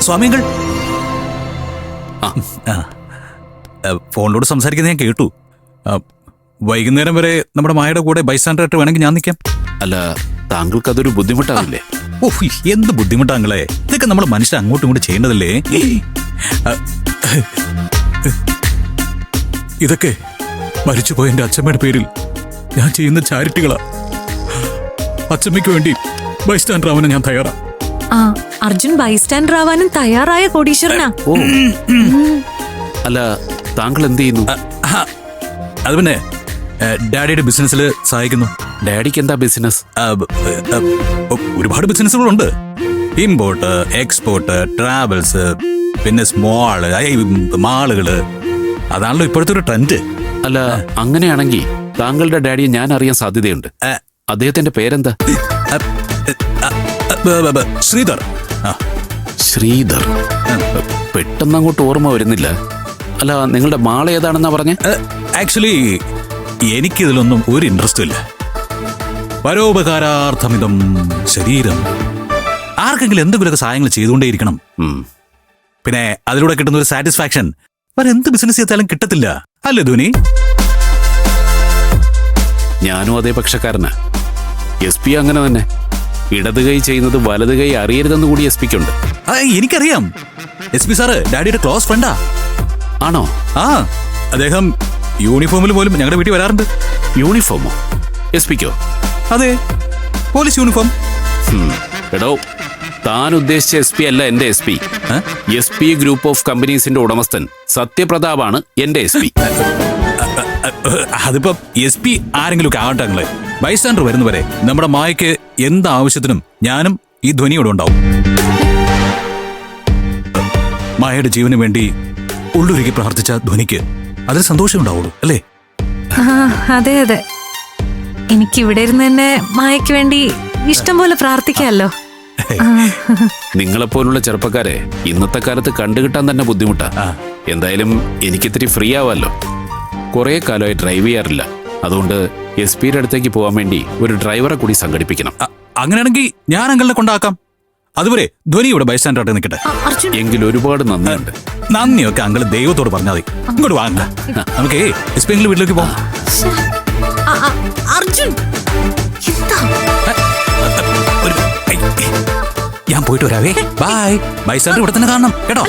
സ്വാമികൾ ഫോണിലൂടെ സംസാരിക്കുന്നത് ഞാൻ കേട്ടു. വൈകുന്നേരം വരെ നമ്മുടെ മായയുടെ കൂടെ ബൈസ്റ്റാൻഡറായിട്ട് വേണമെങ്കിൽ ഞാൻ നിൽക്കാം. അല്ല, താങ്കൾക്ക് അതൊരു ബുദ്ധിമുട്ടാവില്ലേ? ഓഹ്, എന്ത് ബുദ്ധിമുട്ടാങ്ങളെ, ഇതൊക്കെ നമ്മൾ മനുഷ്യർ അങ്ങോട്ടും ഇങ്ങോട്ടും ചെയ്യേണ്ടതല്ലേ. ഇതൊക്കെ മരിച്ചുപോയ എന്റെ അച്ഛമ്മയുടെ പേരിൽ ഞാൻ ചെയ്യുന്ന ചാരിറ്റികളാ. അച്ഛമ്മയ്ക്ക് വേണ്ടി ബൈസ്റ്റാൻഡർ ആവാനും ഞാൻ തയ്യാറാ. അർജുൻ ബൈസ്റ്റാൻഡർ ആവാനും തയ്യാറായ കോടീശ്വരനാ. അല്ല, താങ്കൾ എന്ത് ചെയ്യുന്നു? അത് പിന്നെ ഡാഡിയുടെ ബിസിനസ്സിൽ സഹായിക്കുന്നു. ഡാഡിക്ക് എന്താ ബിസിനസ്? ഒരുപാട് ബിസിനസ്സുകളുണ്ട്. ഇമ്പോർട്ട്, എക്സ്പോർട്ട്, ട്രാവൽസ്, പിന്നെ സ്മോള് മാളുകള്. അതാണല്ലോ ഇപ്പോഴത്തെ ഒരു ട്രെൻഡ്. അല്ല, അങ്ങനെയാണെങ്കിൽ താങ്കളുടെ ഡാഡിയെ ഞാൻ അറിയാൻ സാധ്യതയുണ്ട്. അദ്ദേഹത്തിന്റെ പേരെന്താ? ശ്രീധർ. ശ്രീധർ? പെട്ടെന്ന് അങ്ങോട്ട് ഓർമ്മ വരുന്നില്ല. അല്ല, നിങ്ങളുടെ മാൾ ഏതാണെന്നാ പറഞ്ഞേ? ആക്ച്വലി എനിക്കിതിലൊന്നും ഒരു ഇൻട്രസ്റ്റും ഇല്ല. പരോപകാരാർത്ഥമിതം ശരീരം. ആർക്കെങ്കിലും എന്തെങ്കിലുമൊക്കെ സഹായങ്ങൾ ചെയ്തുകൊണ്ടേയിരിക്കണം. പിന്നെ അതിലൂടെ കിട്ടുന്ന ഒരു സാറ്റിസ്ഫാക്ഷൻ വേറെ എന്ത് ബിസിനസ് ചെയ്താലും കിട്ടത്തില്ല, അല്ലേ ധോനി? ഞാനും അതേ പക്ഷക്കാരനാ. SP അങ്ങനെ തന്നെ. ഇടത് കൈ ചെയ്യുന്നത് വലത് കൈ അറിയരുതെന്ന് കൂടി SP-ക്കുണ്ട്. എനിക്കറിയാം. SP സാറ് ഡാഡിയുടെ ക്ലോസ് ഫ്രണ്ടാ. ആണോ? അദ്ദേഹം യൂണിഫോമിൽ പോലും ഞങ്ങളുടെ വീട്ടിൽ വരാറുണ്ട്. യൂണിഫോമോ? SP-ക്കോ? അതെ, പോലീസ് യൂണിഫോം. എടോ, താൻ ഉദ്ദേശിച്ച SP അല്ല എന്റെ SP. SP ഗ്രൂപ്പ് ഓഫ് കമ്പനീസിന്റെ ഉടമസ്ഥൻ സത്യപ്രതാപാണ് എന്റെ SP. അതിപ്പോ SP ആരെങ്കിലും ഒക്കെ ആവട്ടെ ഞങ്ങളെ. ബൈസ്റ്റാൻഡർ വരുന്നവരെ നമ്മുടെ മായയ്ക്ക് എന്താവശ്യത്തിനും ഞാനും ഈ ധ്വനിയോടെ ഉണ്ടാവും. മായയുടെ ജീവന് വേണ്ടി ഉള്ളൊരുക്കി പ്രാർത്ഥിച്ച ധ്വനിക്ക് അതിൽ സന്തോഷം ഉണ്ടാവുള്ളൂ, അല്ലേ? അതെ അതെ, എനിക്കിവിടെ ഇരുന്ന് തന്നെ മായയ്ക്ക് വേണ്ടി ഇഷ്ടം പോലെ പ്രാർത്ഥിക്കാമല്ലോ. നിങ്ങളെപ്പോലുള്ള ചെറുപ്പക്കാരെ ഇന്നത്തെ കാലത്ത് കണ്ടുകിട്ടാൻ തന്നെ ബുദ്ധിമുട്ടാ. എന്തായാലും എനിക്കിത്തിരി ഫ്രീ ആവാമല്ലോ. കുറെ കാലമായി ഡ്രൈവ് ചെയ്യാറില്ല. അതുകൊണ്ട് SP-യുടെ അടുത്തേക്ക് പോകാൻ വേണ്ടി ഒരു ഡ്രൈവറെ കൂടി സംഘടിപ്പിക്കണം. അങ്ങനെയാണെങ്കിൽ ഞാൻ അങ്കിളിനെ കൊണ്ടാക്കാം. അതുപോലെ ധ്വനി ഇവിടെ ബൈസ്റ്റാൻഡറായിട്ട് നിൽക്കട്ടെ. എങ്കിൽ ഒരുപാട് നന്ദിയുണ്ട്. നന്ദിയൊക്കെ അങ്കിള് ദൈവത്തോട് പറഞ്ഞാൽ മതി. ഇങ്ങോട്ട് വാങ്ങ, നമുക്ക് SP വീട്ടിലേക്ക് പോകാം. ഞാൻ പോയിട്ട് വരാവേ. ബൈ. ബൈസ്റ്റാൻഡർ ഇവിടെ തന്നെ കാണണം കേട്ടോ.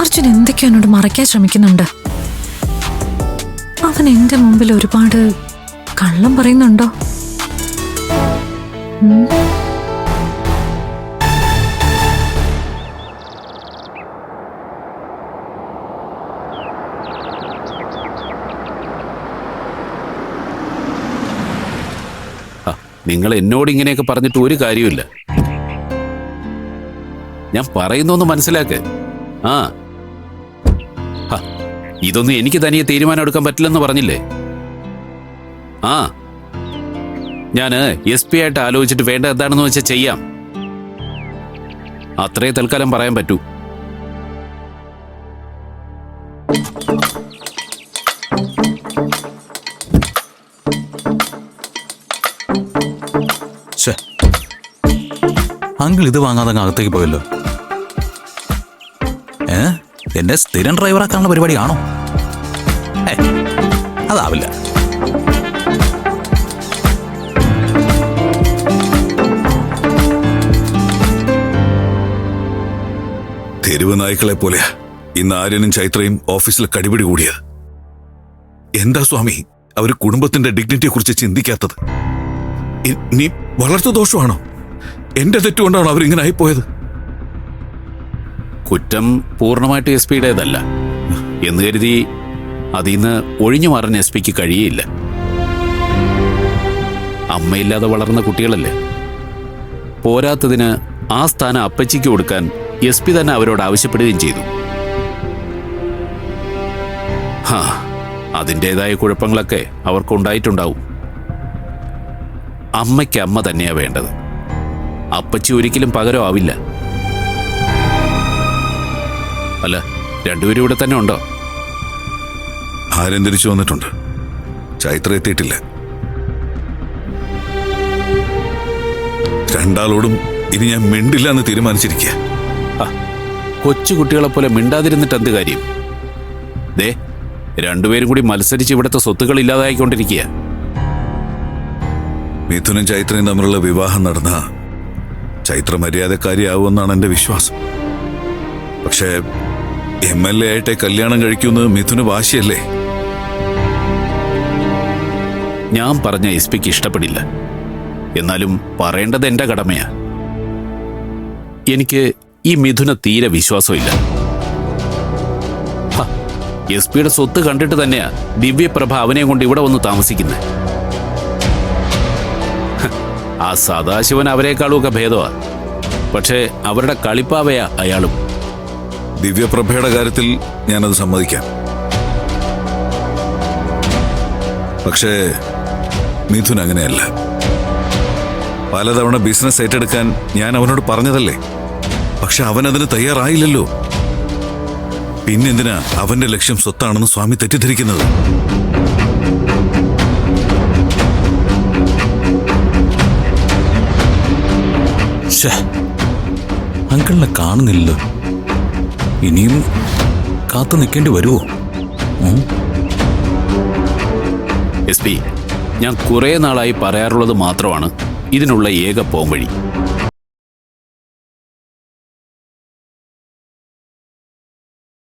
അർജുൻ എന്തൊക്കെയോ എന്നോട് മറയ്ക്കാൻ ശ്രമിക്കുന്നുണ്ട്. അവൻ എന്റെ മുമ്പിൽ ഒരുപാട് കള്ളം പറയുന്നുണ്ടോ? നിങ്ങൾ എന്നോട് ഇങ്ങനെയൊക്കെ പറഞ്ഞിട്ട് ഒരു കാര്യമില്ല. ഞാൻ പറയുന്നൊന്ന് മനസ്സിലാക്ക്. ഇതൊന്നും എനിക്ക് തനിയെ തീരുമാനം എടുക്കാൻ പറ്റില്ലെന്ന് പറഞ്ഞില്ലേ? ഞാന് SP ആയിട്ട് ആലോചിച്ചിട്ട് വേണ്ട എന്താണെന്ന് വെച്ചാൽ ചെയ്യാം. അത്രേ തൽക്കാലം പറയാൻ പറ്റൂ. അങ്കിൾ ഇത് വാങ്ങാതെ അകത്തേക്ക് പോയല്ലോ. എന്നെ സ്ഥിരം ഡ്രൈവറാക്കാനുള്ള പരിപാടിയാണോ? അതാവില്ല. തെരുവ് നായ്ക്കളെ പോലെയാ ഇന്ന് ആര്യനും ചൈത്രയും ഓഫീസിൽ കടിപിടി കൂടിയത്. എന്താ സ്വാമി അവര് കുടുംബത്തിന്റെ ഡിഗ്നിറ്റിയെ കുറിച്ച് ചിന്തിക്കാത്തത്? നീ വളർത്തു ദോഷമാണോ? എന്റെ തെറ്റുകൊണ്ടാണോ അവരിങ്ങനെ ആയിപ്പോയത്? കുറ്റം പൂർണ്ണമായിട്ട് SP-യുടേതല്ല എന്ന് കരുതി അതിന്ന് ഒഴിഞ്ഞു മാറാൻ SP-ക്ക് കഴിയില്ല. അമ്മയില്ലാതെ വളർന്ന കുട്ടികളല്ലേ. പോരാത്തതിന് ആ സ്ഥാനം അപ്പച്ചിക്ക് കൊടുക്കാൻ SP തന്നെ അവരോട് ആവശ്യപ്പെടുകയും ചെയ്തു. അതിൻ്റെതായ കുഴപ്പങ്ങളൊക്കെ അവർക്കുണ്ടായിട്ടുണ്ടാവും. അമ്മയ്ക്ക് അമ്മ തന്നെയാ വേണ്ടത്. അപ്പച്ചി ഒരിക്കലും പകരം ആവില്ല. അല്ല, രണ്ടുപേരും ഇവിടെ തന്നെ ഉണ്ടോ? ആര്യൻ തിരിച്ചു വന്നിട്ടുണ്ട്. ചൈത്ര എത്തിയിട്ടില്ല. രണ്ടാളോടും ഇനി ഞാൻ മിണ്ടില്ല എന്ന് തീരുമാനിച്ചിരിക്കുക. കൊച്ചുകുട്ടികളെ പോലെ മിണ്ടാതിരുന്നിട്ട് എന്ത് കാര്യം? ദേ, രണ്ടുപേരും കൂടി മത്സരിച്ച് ഇവിടുത്തെ സ്വത്തുക്കൾ ഇല്ലാതായിക്കൊണ്ടിരിക്കുക. മിഥുനും ചൈത്രയും തമ്മിലുള്ള വിവാഹം നടന്ന ചൈത്ര മര്യാദക്കാരിയാവുമെന്നാണ് എന്റെ വിശ്വാസം. പക്ഷേ MLA ആയിട്ടെ കല്യാണം കഴിക്കുന്നത് മിഥുന് വാശിയല്ലേ? ഞാൻ പറഞ്ഞ SP-ക്ക് ഇഷ്ടപ്പെടില്ല. എന്നാലും പറയേണ്ടത് എന്റെ കടമയാ. എനിക്ക് ഈ മിഥുന തീരെ വിശ്വാസമില്ല. SP-യുടെ സ്വത്ത് കണ്ടിട്ട് തന്നെയാ ദിവ്യപ്രഭ അവനെ കൊണ്ട് ഇവിടെ വന്ന് താമസിക്കുന്നത്. ആ സദാശിവൻ അവരെക്കാളുമൊക്കെ ഭേദമാ. പക്ഷേ അവരുടെ കളിപ്പാവയാ അയാളും. ദിവ്യപ്രഭയുടെ കാര്യത്തിൽ ഞാനത് സമ്മതിക്കാം. പക്ഷേ മിഥുൻ അങ്ങനെയല്ല. പലതവണ ബിസിനസ് ഏറ്റെടുക്കാൻ ഞാൻ അവനോട് പറഞ്ഞതല്ലേ? പക്ഷെ അവനതിന് തയ്യാറായില്ലല്ലോ. പിന്നെന്തിനാ അവന്റെ ലക്ഷ്യം സ്വത്താണെന്ന് സ്വാമി തെറ്റിദ്ധരിക്കുന്നത്? അങ്കിളിനെ കാണുന്നില്ലല്ലോ. ഇനിയും കാത്തു നിൽക്കേണ്ടി വരുമോ? SP, ഞാൻ കുറെ നാളായി പറയാറുള്ളത് മാത്രമാണ് ഇതിനുള്ള ഏക പോംവഴി.